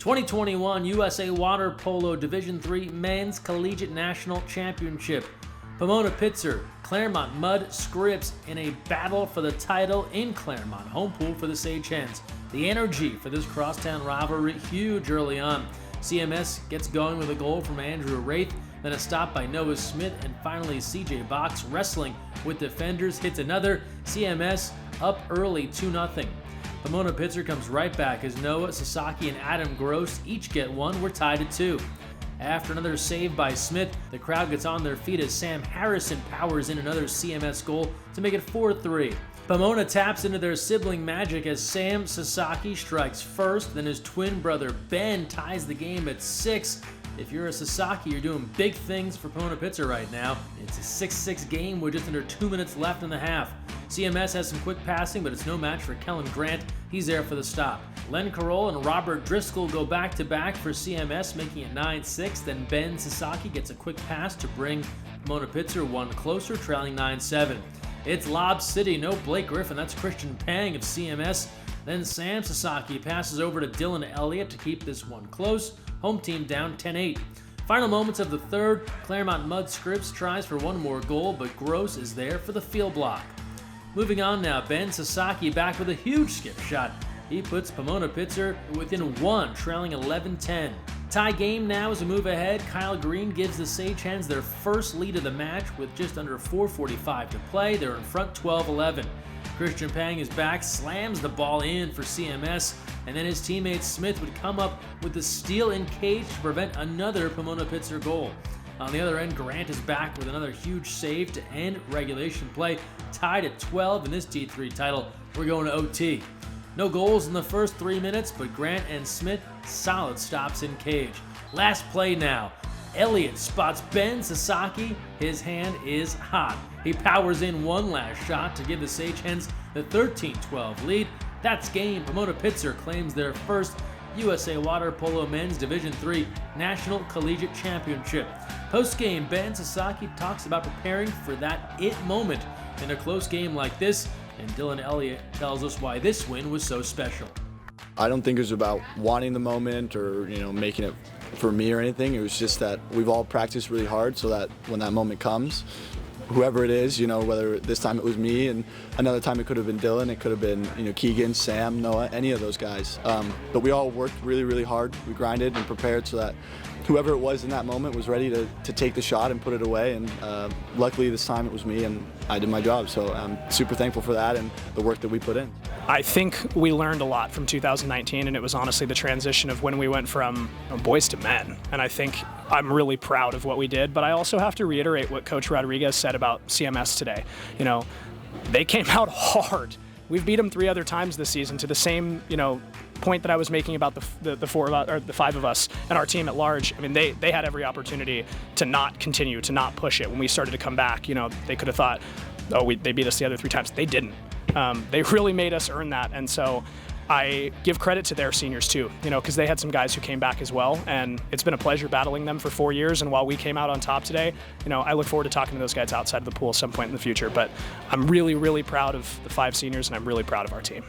2021 USA Water Polo Division III Men's Collegiate National Championship. Pomona-Pitzer, Claremont Mud Scripps in a battle for the title in Claremont. Home pool for the Sage Hens. The energy for this crosstown rivalry huge early on. CMS gets going with a goal from Andrew Wraith, then a stop by Noah Smith, and finally CJ Box wrestling with defenders hits another. CMS up early 2-0. Pomona-Pitzer comes right back as Noah, Sasaki, and Adam Gross each get one. We're tied at 2. After another save by Smith, the crowd gets on their feet as Sam Harrison powers in another CMS goal to make it 4-3. Pomona taps into their sibling magic as Sam Sasaki strikes first, then his twin brother Ben ties the game at 6. If you're a Sasaki, you're doing big things for Pomona-Pitzer right now. It's a 6-6 game with just under 2 minutes left in the half. CMS has some quick passing, but it's no match for Kellen Grant. He's there for the stop. Len Carroll and Robert Driscoll go back-to-back for CMS, making it 9-6. Then Ben Sasaki gets a quick pass to bring Pomona-Pitzer one closer, trailing 9-7. It's Lob City, no Blake Griffin, that's Christian Pang of CMS. Then Sam Sasaki passes over to Dylan Elliott to keep this one close. Home team down 10-8. Final moments of the third, Claremont Mud Scripps tries for one more goal, but Gross is there for the field block. Moving on now, Ben Sasaki back with a huge skip shot. He puts Pomona-Pitzer within 1, trailing 11-10. Tie game now as we move ahead. Kyle Green gives the Sage Hens their first lead of the match with just under 4:45 to play. They're in front 12-11. Christian Pang is back, slams the ball in for CMS, and then his teammate Smith would come up with the steal in cage to prevent another Pomona-Pitzer goal. On the other end, Grant is back with another huge save to end regulation play. Tied at 12 in this D3 title. We're going to OT. No goals in the first 3 minutes, but Grant and Smith solid stops in cage. Last play now. Elliott spots Ben Sasaki. His hand is hot. He powers in one last shot to give the Sage Hens the 13-12 lead. That's game. Pomona-Pitzer claims their first USA Water Polo Men's Division III National Collegiate Championship. Post-game, Ben Sasaki talks about preparing for that it moment in a close game like this, and Dylan Elliott tells us why this win was so special. I don't think it was about wanting the moment or making it for me or anything. It was just that we've all practiced really hard so that when that moment comes, whoever it is, whether this time it was me and another time it could have been Dylan, it could have been Keegan, Sam, Noah, any of those guys. But we all worked really, really hard. We grinded and prepared so that whoever it was in that moment was ready to take the shot and put it away. And luckily this time it was me and I did my job. So I'm super thankful for that and the work that we put in. I think we learned a lot from 2019, and it was honestly the transition of when we went from boys to men. And I think I'm really proud of what we did, but I also have to reiterate what Coach Rodriguez said about CMS today. They came out hard. We've beat them 3 other times this season to the same, point that I was making about the 5 of us and our team at large. I mean, they had every opportunity to not continue, to not push it. When we started to come back, they could have thought, they beat us the other 3 times. They didn't. They really made us earn that, and so I give credit to their seniors too, because they had some guys who came back as well, and it's been a pleasure battling them for 4 years, and while we came out on top today, I look forward to talking to those guys outside of the pool at some point in the future, but I'm really, really proud of the 5 seniors, and I'm really proud of our team.